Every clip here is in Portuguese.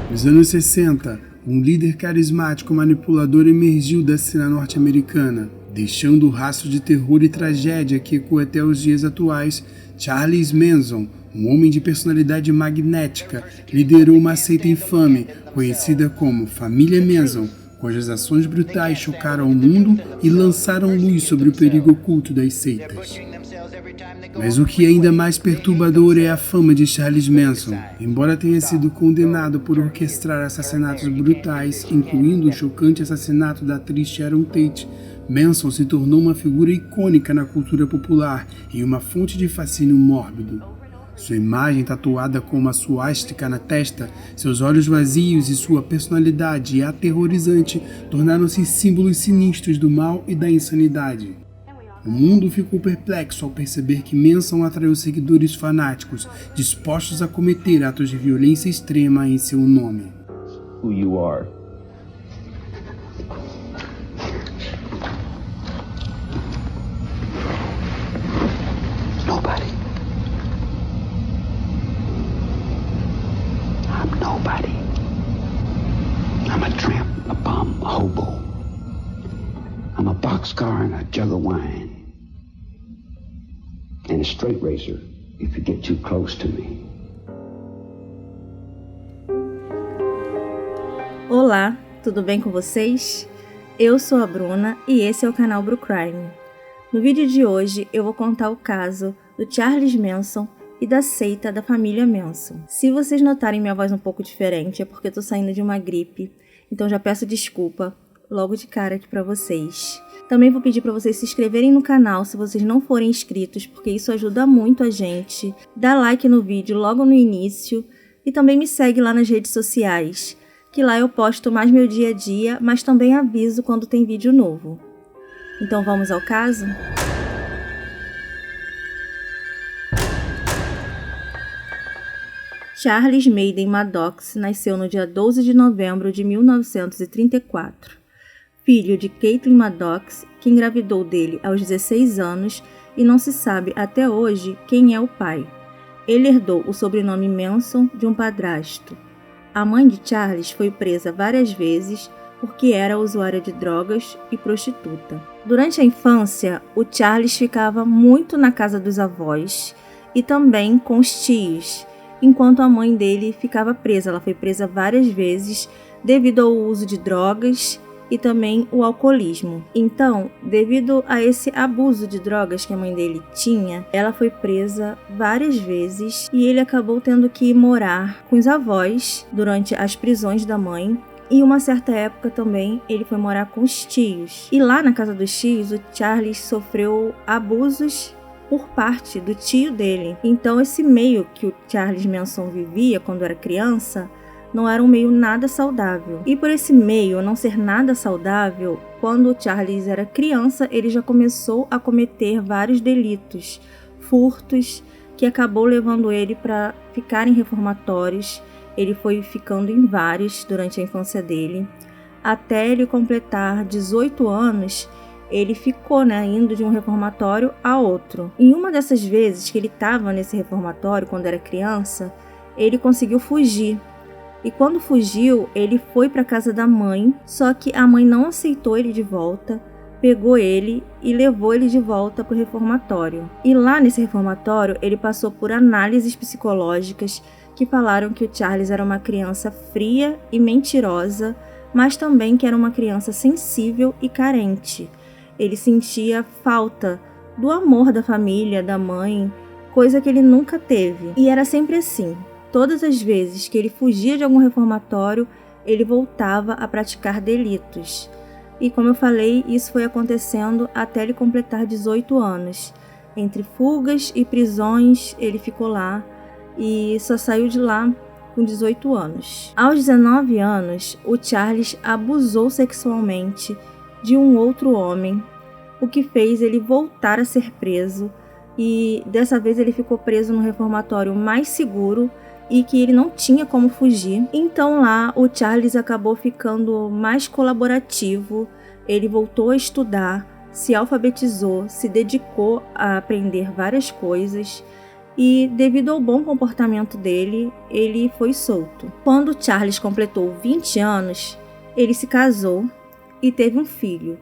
Nos anos 60, um líder carismático manipulador emergiu da cena norte-americana, deixando o rastro de terror e tragédia que ecoa até os dias atuais. Charles Manson, um homem de personalidade magnética, liderou uma seita infame, conhecida como Família Manson, cujas ações brutais chocaram o mundo e lançaram luz sobre o perigo oculto das seitas. Mas o que é ainda mais perturbador é a fama de Charles Manson. Embora tenha sido condenado por orquestrar assassinatos brutais, incluindo o chocante assassinato da atriz Sharon Tate, Manson se tornou uma figura icônica na cultura popular e uma fonte de fascínio mórbido. Sua imagem tatuada com uma suástica na testa, seus olhos vazios e sua personalidade aterrorizante tornaram-se símbolos sinistros do mal e da insanidade. O mundo ficou perplexo ao perceber que Manson atraiu seguidores fanáticos, dispostos a cometer atos de violência extrema em seu nome. Who you are. Nobody. I'm nobody. I'm a tramp, a bum, a hobo. I'm a boxcar and a jug of wine. And a straight razor if you get too close to me. Olá, tudo bem com vocês? Eu sou a Bruna e esse é o canal Bru Crime. No vídeo de hoje eu vou contar o caso do Charles Manson e da seita da família Manson. Se vocês notarem minha voz um pouco diferente é porque eu tô saindo de uma gripe, então já peço desculpa logo de cara aqui pra vocês. Também vou pedir para vocês se inscreverem no canal se vocês não forem inscritos, porque isso ajuda muito a gente. Dá like no vídeo logo no início e também me segue lá nas redes sociais, que lá eu posto mais meu dia a dia, mas também aviso quando tem vídeo novo. Então vamos ao caso? Charles Maiden Maddox nasceu no dia 12 de novembro de 1934. Filho de Caitlin Maddox, que engravidou dele aos 16 anos e não se sabe até hoje quem é o pai. Ele herdou o sobrenome Manson de um padrasto. A mãe de Charles foi presa várias vezes porque era usuária de drogas e prostituta. Durante a infância, o Charles ficava muito na casa dos avós e também com os tios, enquanto a mãe dele ficava presa. Ela foi presa várias vezes devido ao uso de drogas e também o alcoolismo. Então, devido a esse abuso de drogas que a mãe dele tinha, ela foi presa várias vezes e ele acabou tendo que morar com os avós durante as prisões da mãe. E uma certa época também ele foi morar com os tios. E lá na casa dos tios, o Charles sofreu abusos por parte do tio dele. Então esse meio que o Charles Manson vivia quando era criança não era um meio nada saudável. E por esse meio não ser nada saudável, quando o Charles era criança, ele já começou a cometer vários delitos, furtos, que acabou levando ele para ficar em reformatórios. Ele foi ficando em vários durante a infância dele. Até ele completar 18 anos, ele ficou, indo de um reformatório a outro. Em uma dessas vezes que ele estava nesse reformatório, quando era criança, ele conseguiu fugir. E quando fugiu, ele foi para a casa da mãe, só que a mãe não aceitou ele de volta, pegou ele e levou ele de volta para o reformatório. E lá nesse reformatório, ele passou por análises psicológicas que falaram que o Charles era uma criança fria e mentirosa, mas também que era uma criança sensível e carente. Ele sentia falta do amor da família, da mãe, coisa que ele nunca teve. E era sempre assim. Todas as vezes que ele fugia de algum reformatório, ele voltava a praticar delitos. E como eu falei, isso foi acontecendo até ele completar 18 anos. Entre fugas e prisões, ele ficou lá e só saiu de lá com 18 anos. Aos 19 anos, o Charles abusou sexualmente de um outro homem, o que fez ele voltar a ser preso. E dessa vez ele ficou preso no reformatório mais seguro e que ele não tinha como fugir. Então lá o Charles acabou ficando mais colaborativo, ele voltou a estudar, se alfabetizou, se dedicou a aprender várias coisas e, devido ao bom comportamento dele, ele foi solto. Quando Charles completou 20 anos, ele se casou e teve um filho.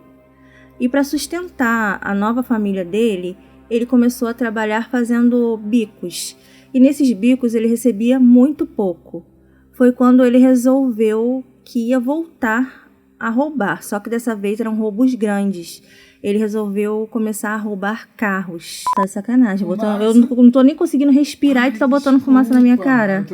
E para sustentar a nova família dele, ele começou a trabalhar fazendo bicos. E nesses bicos ele recebia muito pouco. Foi quando ele resolveu que ia voltar a roubar, só que dessa vez eram roubos grandes. Ele resolveu começar a roubar carros. Tá de sacanagem. Eu não tô nem conseguindo respirar e tu tá botando fumaça na minha cara.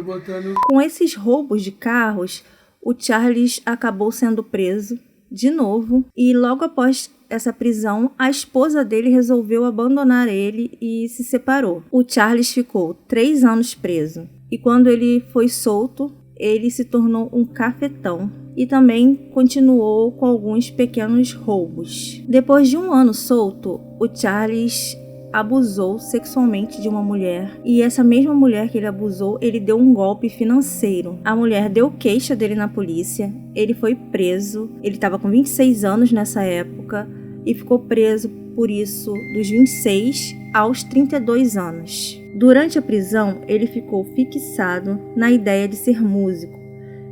Com esses roubos de carros, o Charles acabou sendo preso de novo. E logo após essa prisão, a esposa dele resolveu abandonar ele e se separou. O Charles ficou 3 anos preso. E quando ele foi solto, ele se tornou um cafetão e também continuou com alguns pequenos roubos. Depois de 1 ano solto, o Charles abusou sexualmente de uma mulher e essa mesma mulher que ele abusou, ele deu um golpe financeiro. A mulher deu queixa dele na polícia, ele foi preso, ele estava com 26 anos nessa época e ficou preso por isso dos 26 aos 32 anos. Durante a prisão, ele ficou fixado na ideia de ser músico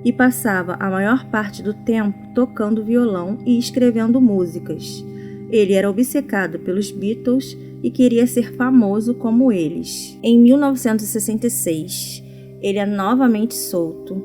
e passava a maior parte do tempo tocando violão e escrevendo músicas. Ele era obcecado pelos Beatles e queria ser famoso como eles. Em 1966, ele é novamente solto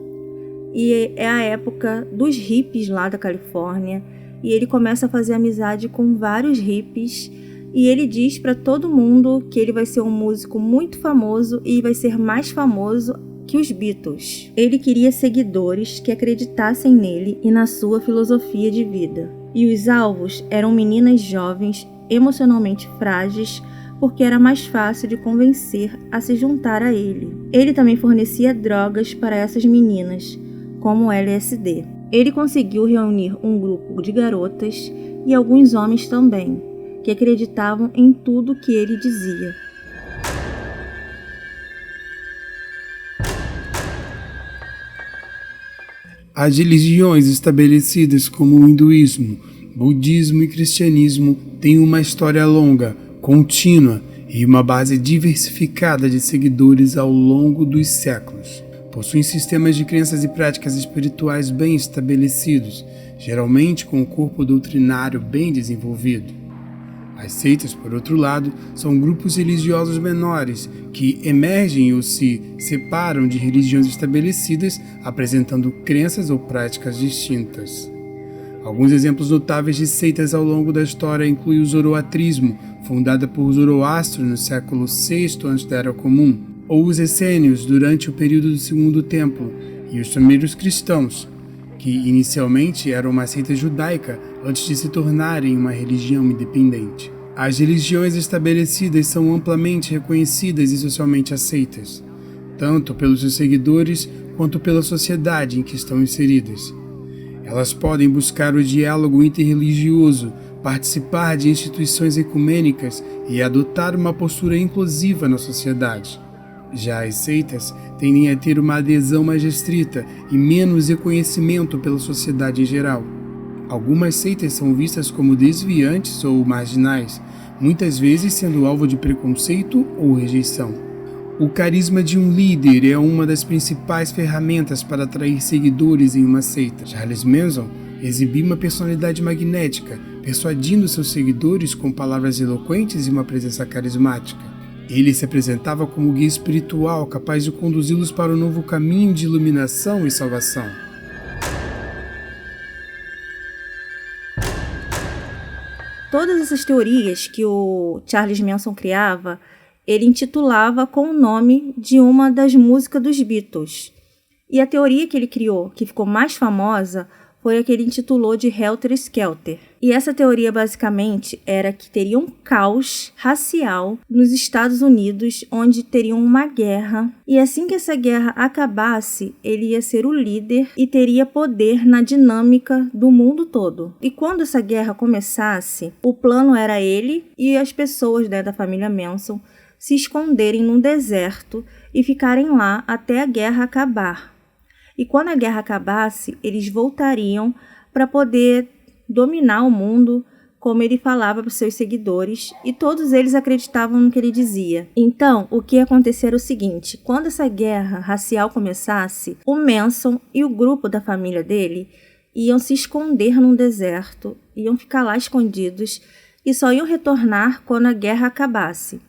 e é a época dos hippies lá da Califórnia e ele começa a fazer amizade com vários hippies. E ele diz para todo mundo que ele vai ser um músico muito famoso e vai ser mais famoso que os Beatles. Ele queria seguidores que acreditassem nele e na sua filosofia de vida. E os alvos eram meninas jovens, emocionalmente frágeis, porque era mais fácil de convencer a se juntar a ele. Ele também fornecia drogas para essas meninas, como LSD. Ele conseguiu reunir um grupo de garotas e alguns homens também, que acreditavam em tudo que ele dizia. As religiões estabelecidas como o hinduísmo, budismo e cristianismo têm uma história longa, contínua e uma base diversificada de seguidores ao longo dos séculos. Possuem sistemas de crenças e práticas espirituais bem estabelecidos, geralmente com um corpo doutrinário bem desenvolvido. As seitas, por outro lado, são grupos religiosos menores que emergem ou se separam de religiões estabelecidas, apresentando crenças ou práticas distintas. Alguns exemplos notáveis de seitas ao longo da história incluem o zoroatrismo, fundada por Zoroastro no século VI antes da Era Comum, ou os essênios durante o período do Segundo Templo, e os primeiros cristãos, que inicialmente eram uma seita judaica antes de se tornarem uma religião independente. As religiões estabelecidas são amplamente reconhecidas e socialmente aceitas, tanto pelos seus seguidores quanto pela sociedade em que estão inseridas. Elas podem buscar o diálogo interreligioso, participar de instituições ecumênicas e adotar uma postura inclusiva na sociedade. Já as seitas tendem a ter uma adesão mais restrita e menos reconhecimento pela sociedade em geral. Algumas seitas são vistas como desviantes ou marginais, muitas vezes sendo alvo de preconceito ou rejeição. O carisma de um líder é uma das principais ferramentas para atrair seguidores em uma seita. Charles Manson exibia uma personalidade magnética, persuadindo seus seguidores com palavras eloquentes e uma presença carismática. Ele se apresentava como guia espiritual capaz de conduzi-los para um novo caminho de iluminação e salvação. Todas essas teorias que o Charles Manson criava, ele intitulava com o nome de uma das músicas dos Beatles. E a teoria que ele criou, que ficou mais famosa, foi a que ele intitulou de Helter Skelter. E essa teoria basicamente era que teria um caos racial nos Estados Unidos, onde teria uma guerra. E assim que essa guerra acabasse, ele ia ser o líder e teria poder na dinâmica do mundo todo. E quando essa guerra começasse, o plano era ele e as pessoas da família Manson se esconderem num deserto e ficarem lá até a guerra acabar. E quando a guerra acabasse, eles voltariam para poder dominar o mundo como ele falava para os seus seguidores, e todos eles acreditavam no que ele dizia. Então, o que ia acontecer era o seguinte: quando essa guerra racial começasse, o Manson e o grupo da família dele iam se esconder num deserto, iam ficar lá escondidos e só iam retornar quando a guerra acabasse.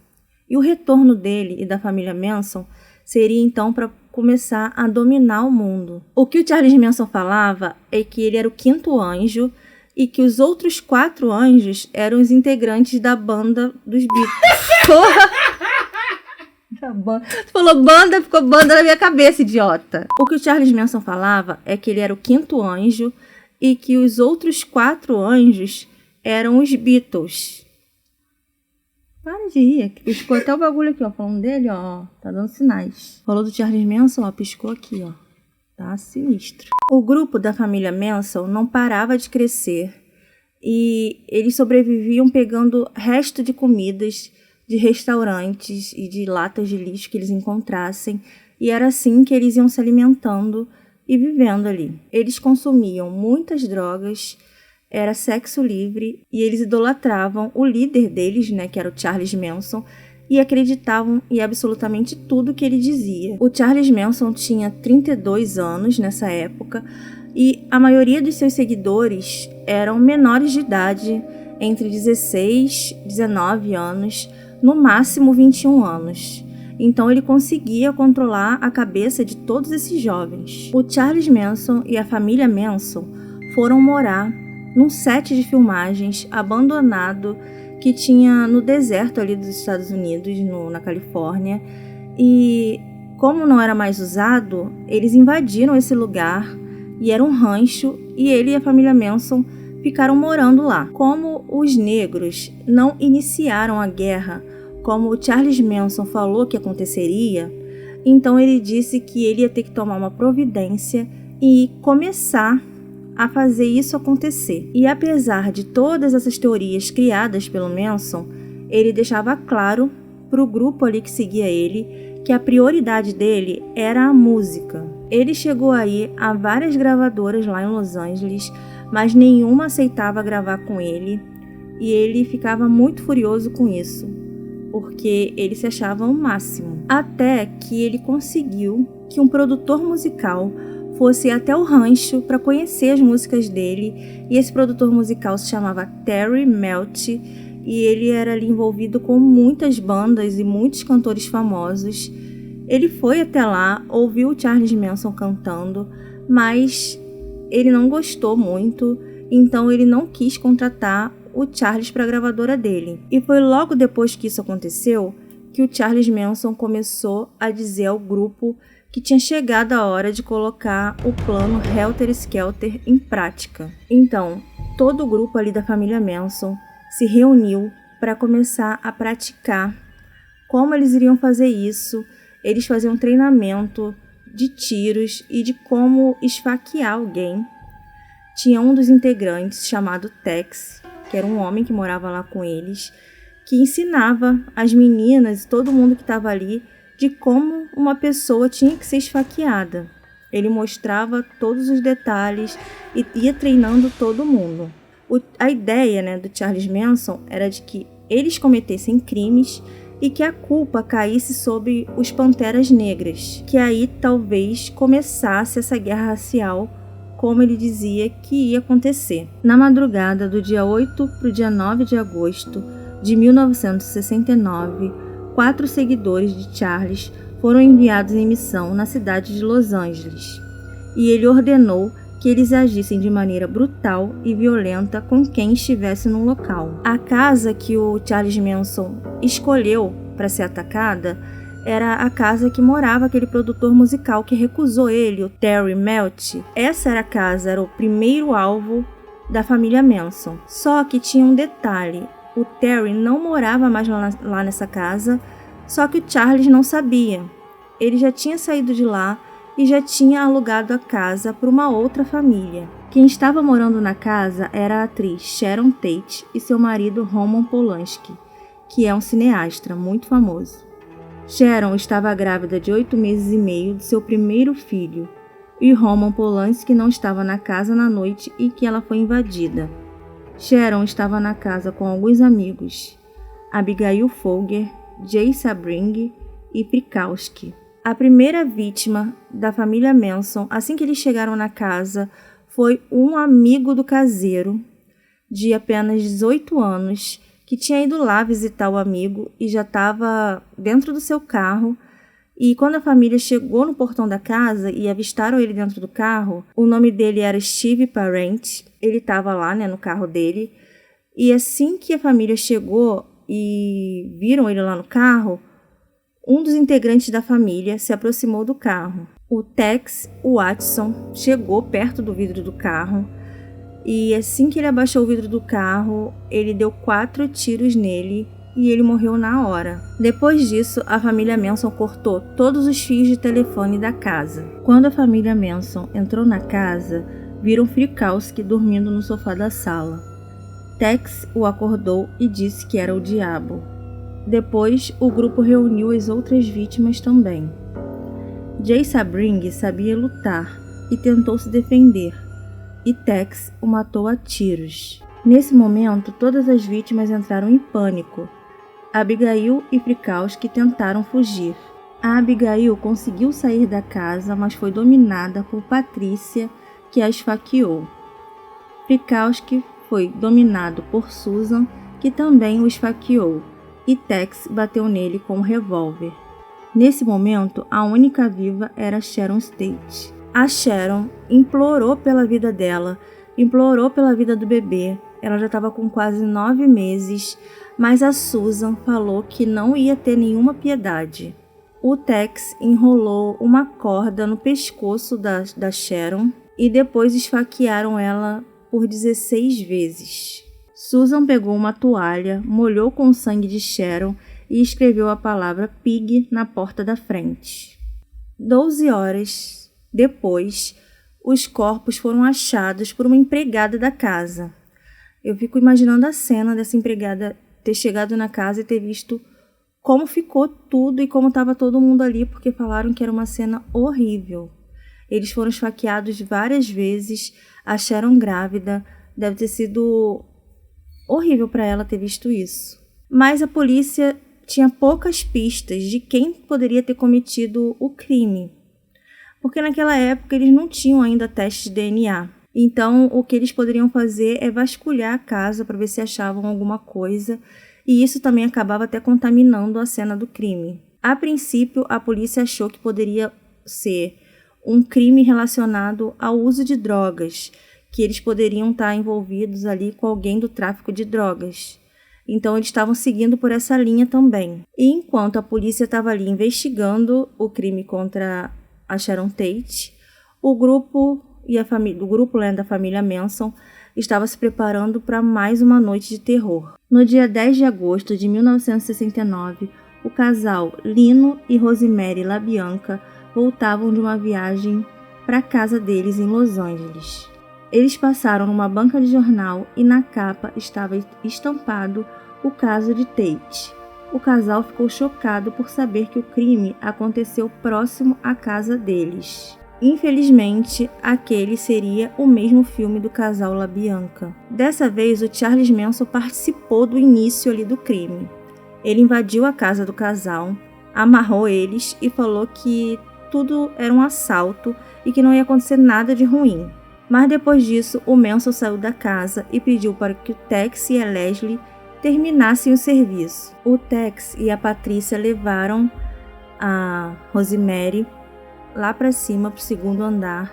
E o retorno dele e da família Manson seria então para começar a dominar o mundo. O que o Charles Manson falava é que ele era o 5º anjo e que os outros 4 anjos eram os integrantes da banda dos Beatles. Porra! Tu falou banda, ficou banda na minha cabeça, idiota. O que o Charles Manson falava é que ele era o 5º anjo e que os outros 4 anjos eram os Beatles. Para de rir, piscou até o bagulho aqui, ó, falando dele, ó, tá dando sinais. Falou do Charles Manson, ó, piscou aqui, ó. Tá sinistro. O grupo da família Manson não parava de crescer e eles sobreviviam pegando resto de comidas de restaurantes e de latas de lixo que eles encontrassem, e era assim que eles iam se alimentando e vivendo ali. Eles consumiam muitas drogas, era sexo livre, e eles idolatravam o líder deles, né, que era o Charles Manson, e acreditavam em absolutamente tudo que ele dizia. O Charles Manson tinha 32 anos nessa época e a maioria dos seus seguidores eram menores de idade, entre 16 e 19 anos, no máximo 21 anos. Então ele conseguia controlar a cabeça de todos esses jovens. O Charles Manson e a família Manson foram morar num set de filmagens abandonado que tinha no deserto ali dos Estados Unidos, na Califórnia, e como não era mais usado, eles invadiram esse lugar e era um rancho, e ele e a família Manson ficaram morando lá. Como os negros não iniciaram a guerra como o Charles Manson falou que aconteceria, então ele disse que ele ia ter que tomar uma providência e começar a fazer isso acontecer. E apesar de todas essas teorias criadas pelo Manson, ele deixava claro para o grupo ali que seguia ele que a prioridade dele era a música. Ele chegou aí a várias gravadoras lá em Los Angeles, mas nenhuma aceitava gravar com ele, e ele ficava muito furioso com isso, porque ele se achava o máximo. Até que ele conseguiu que um produtor musical fosse até o rancho para conhecer as músicas dele, e esse produtor musical se chamava Terry Melch, e ele era ali envolvido com muitas bandas e muitos cantores famosos. Ele foi até lá, ouviu o Charles Manson cantando, mas ele não gostou muito, então ele não quis contratar o Charles para a gravadora dele. E foi logo depois que isso aconteceu que o Charles Manson começou a dizer ao grupo que tinha chegado a hora de colocar o plano Helter Skelter em prática. Então, todo o grupo ali da família Manson se reuniu para começar a praticar como eles iriam fazer isso. Eles faziam um treinamento de tiros e de como esfaquear alguém. Tinha um dos integrantes chamado Tex, que era um homem que morava lá com eles, que ensinava as meninas e todo mundo que estava ali de como uma pessoa tinha que ser esfaqueada. Ele mostrava todos os detalhes e ia treinando todo mundo. A ideia, né, do Charles Manson era de que eles cometessem crimes e que a culpa caísse sobre os Panteras Negras, que aí talvez começasse essa guerra racial, como ele dizia que ia acontecer. Na madrugada do dia 8 para o dia 9 de agosto de 1969, 4 seguidores de Charles foram enviados em missão na cidade de Los Angeles, e ele ordenou que eles agissem de maneira brutal e violenta com quem estivesse no local. A casa que o Charles Manson escolheu para ser atacada era a casa que morava aquele produtor musical que recusou ele, o Terry Melch. Essa era a casa, era o primeiro alvo da família Manson. Só que tinha um detalhe: o Terry não morava mais lá nessa casa, só que o Charles não sabia. Ele já tinha saído de lá e já tinha alugado a casa para uma outra família. Quem estava morando na casa era a atriz Sharon Tate e seu marido Roman Polanski, que é um cineasta muito famoso. Sharon estava grávida de 8 meses e meio de seu primeiro filho, e Roman Polanski não estava na casa na noite em que ela foi invadida. Sharon estava na casa com alguns amigos, Abigail Folger, Jay Sabring e Frykowski. A primeira vítima da família Manson, assim que eles chegaram na casa, foi um amigo do caseiro, de apenas 18 anos, que tinha ido lá visitar o amigo e já estava dentro do seu carro. E quando a família chegou no portão da casa e avistaram ele dentro do carro, o nome dele era Steve Parent, ele estava lá, no carro dele. E assim que a família chegou e viram ele lá no carro, um dos integrantes da família se aproximou do carro. O Tex Watson chegou perto do vidro do carro e assim que ele abaixou o vidro do carro, ele deu 4 tiros nele e ele morreu na hora. Depois disso, a família Manson cortou todos os fios de telefone da casa. Quando a família Manson entrou na casa, viram Frykowski dormindo no sofá da sala. Tex o acordou e disse que era o diabo. Depois, o grupo reuniu as outras vítimas também. Jay Sabring sabia lutar e tentou se defender, e Tex o matou a tiros. Nesse momento, todas as vítimas entraram em pânico. Abigail e Frykowski tentaram fugir. A Abigail conseguiu sair da casa, mas foi dominada por Patrícia, que a esfaqueou. Frykowski foi dominado por Susan, que também o esfaqueou, e Tex bateu nele com um revólver. Nesse momento, a única viva era Sharon Tate. A Sharon implorou pela vida dela, implorou pela vida do bebê. Ela já estava com quase 9 meses, mas a Susan falou que não ia ter nenhuma piedade. O Tex enrolou uma corda no pescoço da Sharon e depois esfaquearam ela por 16 vezes. Susan pegou uma toalha, molhou com o sangue de Sharon e escreveu a palavra pig na porta da frente. 12 horas depois, os corpos foram achados por uma empregada da casa. Eu fico imaginando a cena dessa empregada ter chegado na casa e ter visto como ficou tudo e como estava todo mundo ali, porque falaram que era uma cena horrível. Eles foram esfaqueados várias vezes, acharam grávida, deve ter sido horrível para ela ter visto isso. Mas a polícia tinha poucas pistas de quem poderia ter cometido o crime, porque naquela época eles não tinham ainda testes de DNA. Então, o que eles poderiam fazer é vasculhar a casa para ver se achavam alguma coisa, e isso também acabava até contaminando a cena do crime. A princípio, a polícia achou que poderia ser um crime relacionado ao uso de drogas, que eles poderiam estar envolvidos ali com alguém do tráfico de drogas. Então, eles estavam seguindo por essa linha também. E enquanto a polícia estava ali investigando o crime contra a Sharon Tate, o grupo da família Manson estava se preparando para mais uma noite de terror. No dia 10 de agosto de 1969, o casal Lino e Rosemary LaBianca voltavam de uma viagem para a casa deles em Los Angeles. Eles passaram numa banca de jornal e na capa estava estampado o caso de Tate. O casal ficou chocado por saber que o crime aconteceu próximo à casa deles. Infelizmente, aquele seria o mesmo filme do casal LaBianca. Dessa vez, o Charles Manson participou do início ali do crime. Ele invadiu a casa do casal, amarrou eles e falou que tudo era um assalto e que não ia acontecer nada de ruim. Mas depois disso, o Manson saiu da casa e pediu para que o Tex e a Leslie terminassem o serviço. O Tex e a Patrícia levaram a Rosemary lá para cima, para o segundo andar,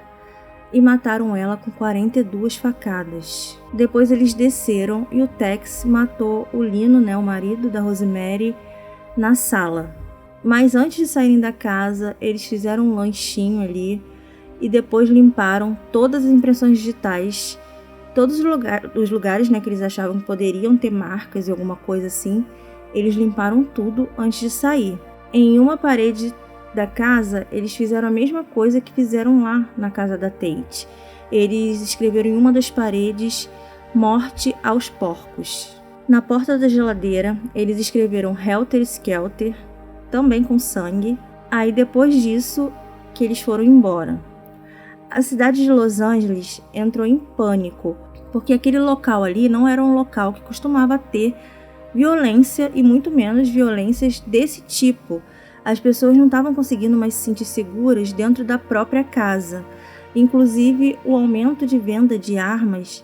e mataram ela com 42 facadas. Depois eles desceram e o Tex matou o Lino, o marido da Rosemary, na sala. Mas antes de saírem da casa, eles fizeram um lanchinho ali e depois limparam todas as impressões digitais, todos os lugares que eles achavam que poderiam ter marcas e alguma coisa assim. Eles limparam tudo antes de sair. Em uma parede da casa, eles fizeram a mesma coisa que fizeram lá na casa da Tate. Eles escreveram em uma das paredes "Morte aos porcos". Na porta da geladeira, eles escreveram "Helter Skelter", também com sangue. Aí depois disso que eles foram embora. A cidade de Los Angeles entrou em pânico, porque aquele local ali não era um local que costumava ter violência e muito menos violências desse tipo. As pessoas não estavam conseguindo mais se sentir seguras dentro da própria casa. Inclusive, o aumento de venda de armas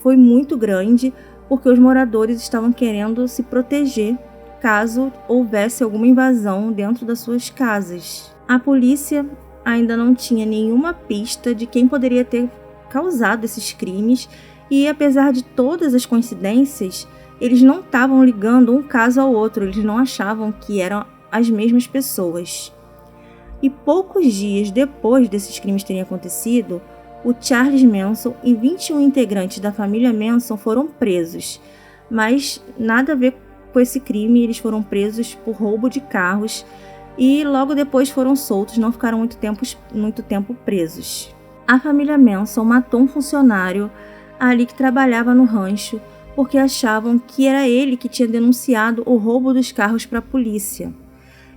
foi muito grande, porque os moradores estavam querendo se proteger caso houvesse alguma invasão dentro das suas casas. A polícia ainda não tinha nenhuma pista de quem poderia ter causado esses crimes e, apesar de todas as coincidências, eles não estavam ligando um caso ao outro, eles não achavam que eram as mesmas pessoas. E poucos dias depois desses crimes terem acontecido, o Charles Manson e 21 integrantes da família Manson foram presos, mas nada a ver com esse crime. Eles foram presos por roubo de carros e logo depois foram soltos, não ficaram muito tempo presos. A família Manson matou um funcionário ali que trabalhava no rancho porque achavam que era ele que tinha denunciado o roubo dos carros para a polícia.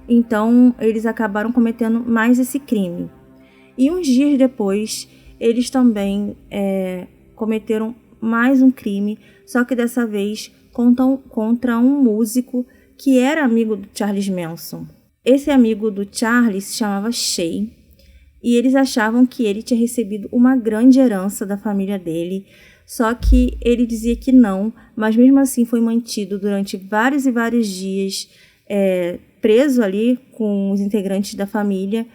Então eles acabaram cometendo mais esse crime. E uns dias depois, eles também cometeram mais um crime, só que dessa vez contra um músico que era amigo do Charles Manson. Esse amigo do Charles se chamava Shay, e eles achavam que ele tinha recebido uma grande herança da família dele, só que ele dizia que não, mas mesmo assim foi mantido durante vários e vários dias preso ali com os integrantes da família,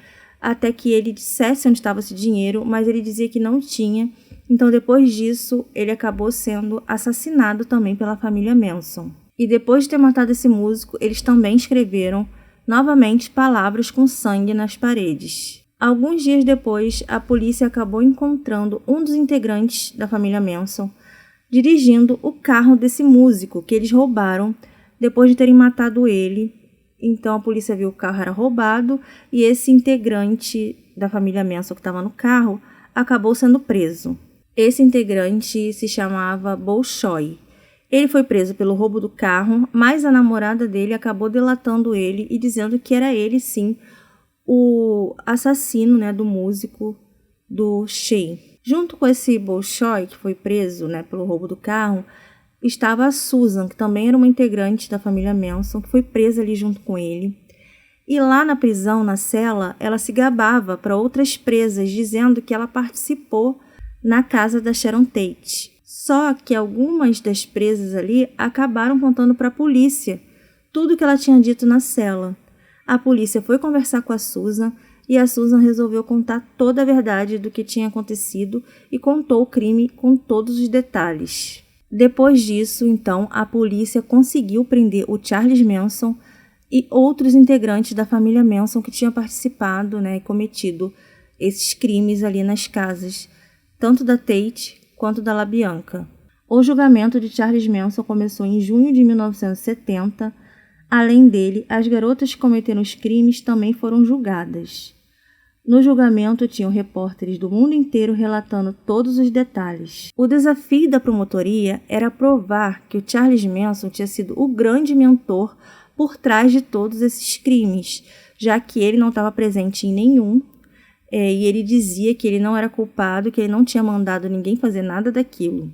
até que ele dissesse onde estava esse dinheiro, mas ele dizia que não tinha. Então, depois disso, ele acabou sendo assassinado também pela família Manson. E depois de ter matado esse músico, eles também escreveram novamente palavras com sangue nas paredes. Alguns dias depois, a polícia acabou encontrando um dos integrantes da família Manson dirigindo o carro desse músico que eles roubaram depois de terem matado ele. Então a polícia viu que o carro era roubado e esse integrante da família Manson que estava no carro acabou sendo preso. Esse integrante se chamava Bolshoi. Ele foi preso pelo roubo do carro, mas a namorada dele acabou delatando ele e dizendo que era ele sim o assassino, do músico, do Shay. Junto com esse Bolshoi, que foi preso pelo roubo do carro, estava a Susan, que também era uma integrante da família Manson, que foi presa ali junto com ele. E lá na prisão, na cela, ela se gabava para outras presas, dizendo que ela participou na casa da Sharon Tate. Só que algumas das presas ali acabaram contando para a polícia tudo que ela tinha dito na cela. A polícia foi conversar com a Susan e a Susan resolveu contar toda a verdade do que tinha acontecido e contou o crime com todos os detalhes. Depois disso, então, a polícia conseguiu prender o Charles Manson e outros integrantes da família Manson que tinham participado e cometido esses crimes ali nas casas, tanto da Tate quanto da LaBianca. O julgamento de Charles Manson começou em junho de 1970. Além dele, as garotas que cometeram os crimes também foram julgadas. No julgamento tinham repórteres do mundo inteiro relatando todos os detalhes. O desafio da promotoria era provar que o Charles Manson tinha sido o grande mentor por trás de todos esses crimes, já que ele não estava presente em nenhum, e ele dizia que ele não era culpado, que ele não tinha mandado ninguém fazer nada daquilo.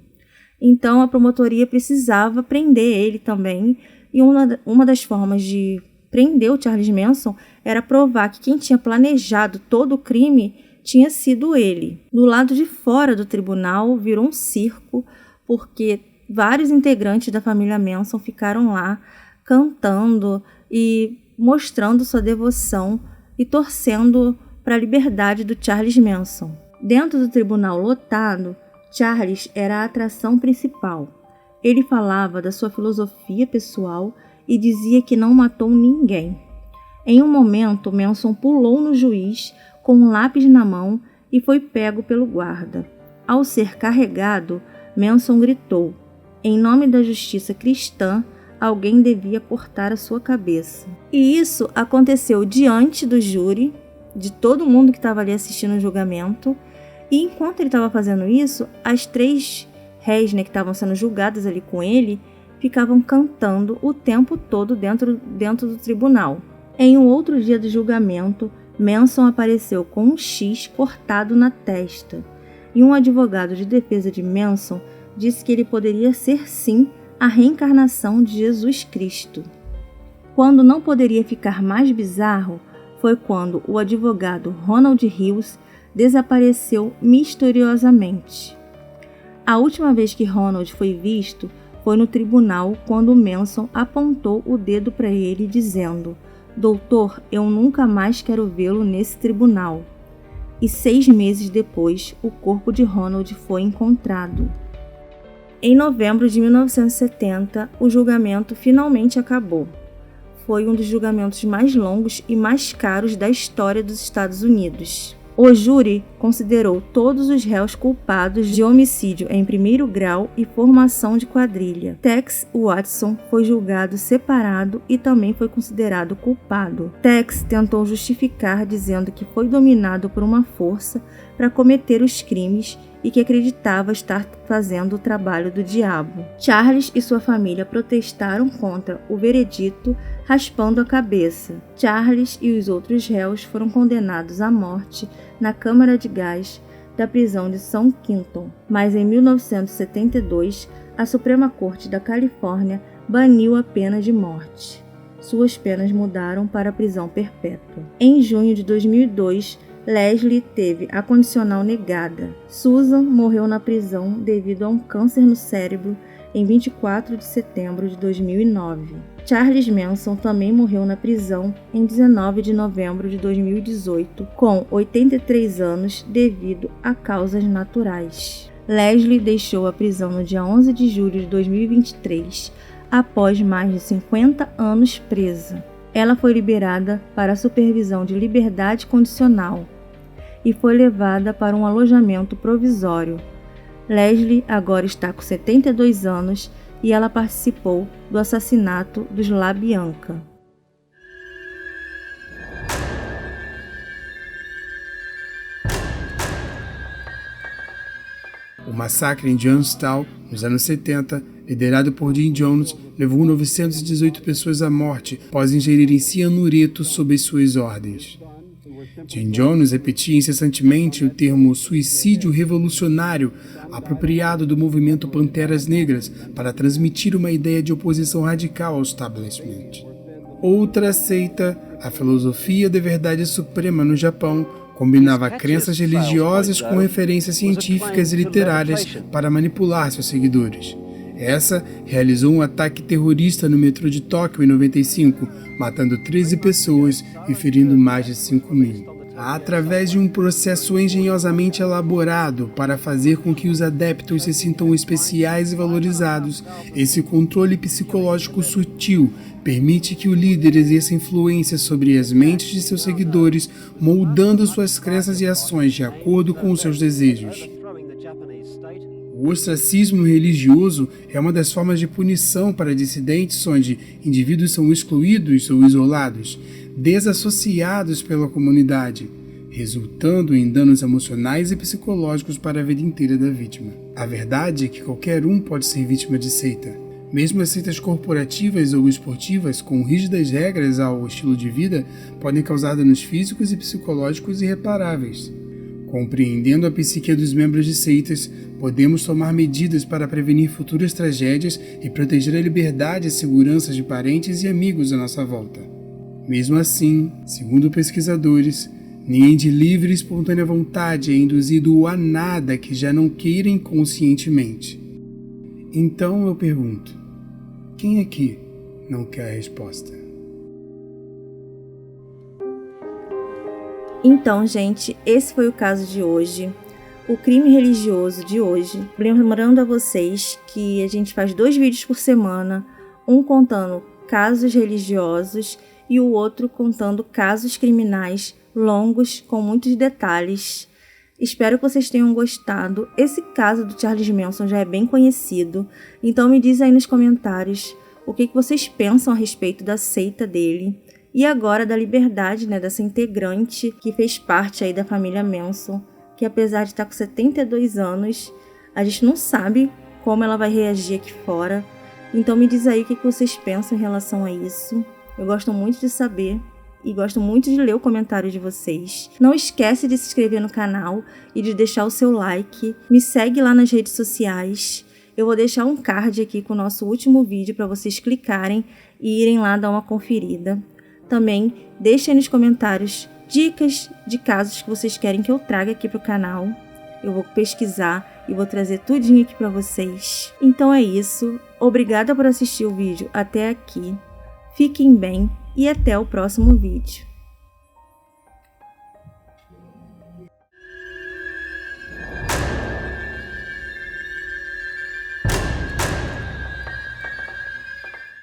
Então a promotoria precisava prender ele também, e uma das formas de prender o Charles Manson era provar que quem tinha planejado todo o crime tinha sido ele. Do lado de fora do tribunal virou um circo, porque vários integrantes da família Manson ficaram lá cantando e mostrando sua devoção e torcendo para a liberdade do Charles Manson. Dentro do tribunal lotado, Charles era a atração principal. Ele falava da sua filosofia pessoal e dizia que não matou ninguém. Em um momento, Manson pulou no juiz com um lápis na mão e foi pego pelo guarda. Ao ser carregado, Manson gritou: "Em nome da justiça cristã, alguém devia cortar a sua cabeça." E isso aconteceu diante do júri, de todo mundo que estava ali assistindo o julgamento. E enquanto ele estava fazendo isso, as 3 réis, que estavam sendo julgadas ali com ele, ficavam cantando o tempo todo dentro do tribunal. Em um outro dia do julgamento, Manson apareceu com um X cortado na testa, e um advogado de defesa de Manson disse que ele poderia ser sim a reencarnação de Jesus Cristo. Quando não poderia ficar mais bizarro, foi quando o advogado Ronald Hills desapareceu misteriosamente. A última vez que Ronald foi visto foi no tribunal, quando Manson apontou o dedo para ele dizendo: "Doutor, eu nunca mais quero vê-lo nesse tribunal." E 6 meses depois, o corpo de Ronald foi encontrado. Em novembro de 1970, o julgamento finalmente acabou. Foi um dos julgamentos mais longos e mais caros da história dos Estados Unidos. O júri considerou todos os réus culpados de homicídio em primeiro grau e formação de quadrilha. Tex Watson foi julgado separado e também foi considerado culpado. Tex tentou justificar dizendo que foi dominado por uma força para cometer os crimes e que acreditava estar fazendo o trabalho do diabo. Charles e sua família protestaram contra o veredito, raspando a cabeça. Charles e os outros réus foram condenados à morte na câmara de gás da prisão de São Quinton, mas em 1972, a Suprema Corte da Califórnia baniu a pena de morte. Suas penas mudaram para a prisão perpétua. Em junho de 2002, Leslie teve a condicional negada. Susan morreu na prisão devido a um câncer no cérebro em 24 de setembro de 2009. Charles Manson também morreu na prisão em 19 de novembro de 2018, com 83 anos, devido a causas naturais. Leslie deixou a prisão no dia 11 de julho de 2023, após mais de 50 anos presa. Ela foi liberada para a supervisão de liberdade condicional e foi levada para um alojamento provisório. Leslie agora está com 72 anos e ela participou do assassinato dos LaBianca. O massacre em Jonestown, nos anos 70, liderado por Jim Jones, levou 918 pessoas à morte após ingerirem cianureto sob as suas ordens. Jim Jones repetia incessantemente o termo suicídio revolucionário, apropriado do movimento Panteras Negras, para transmitir uma ideia de oposição radical ao establishment. Outra seita, a Filosofia da Verdade Suprema no Japão, combinava crenças religiosas com referências científicas e literárias para manipular seus seguidores. Essa realizou um ataque terrorista no metrô de Tóquio em 95, matando 13 pessoas e ferindo mais de 5.000. Através de um processo engenhosamente elaborado para fazer com que os adeptos se sintam especiais e valorizados, esse controle psicológico sutil permite que o líder exerça influência sobre as mentes de seus seguidores, moldando suas crenças e ações de acordo com os seus desejos. O ostracismo religioso é uma das formas de punição para dissidentes onde indivíduos são excluídos ou isolados, desassociados pela comunidade, resultando em danos emocionais e psicológicos para a vida inteira da vítima. A verdade é que qualquer um pode ser vítima de seita. Mesmo as seitas corporativas ou esportivas, com rígidas regras ao estilo de vida, podem causar danos físicos e psicológicos irreparáveis. Compreendendo a psique dos membros de seitas, podemos tomar medidas para prevenir futuras tragédias e proteger a liberdade e segurança de parentes e amigos à nossa volta. Mesmo assim, segundo pesquisadores, ninguém de livre e espontânea vontade é induzido a nada que já não queira inconscientemente. Então eu pergunto, quem aqui não quer a resposta? Então, gente, esse foi o caso de hoje, o crime religioso de hoje. Lembrando a vocês que a gente faz 2 vídeos por semana, um contando casos religiosos e o outro contando casos criminais longos com muitos detalhes. Espero que vocês tenham gostado. Esse caso do Charles Manson já é bem conhecido, então me diz aí nos comentários o que vocês pensam a respeito da seita dele. E agora da Liberdade, dessa integrante que fez parte aí da família Manson, que apesar de estar com 72 anos, a gente não sabe como ela vai reagir aqui fora. Então me diz aí o que vocês pensam em relação a isso. Eu gosto muito de saber. e gosto muito de ler o comentário de vocês. Não esquece de se inscrever no canal e de deixar o seu like. Me segue lá nas redes sociais. Eu vou deixar um card aqui com o nosso último vídeo para vocês clicarem e irem lá dar uma conferida. Também deixem nos comentários dicas de casos que vocês querem que eu traga aqui para o canal. Eu vou pesquisar e vou trazer tudinho aqui para vocês. Então é isso. Obrigada por assistir o vídeo até aqui. Fiquem bem e até o próximo vídeo.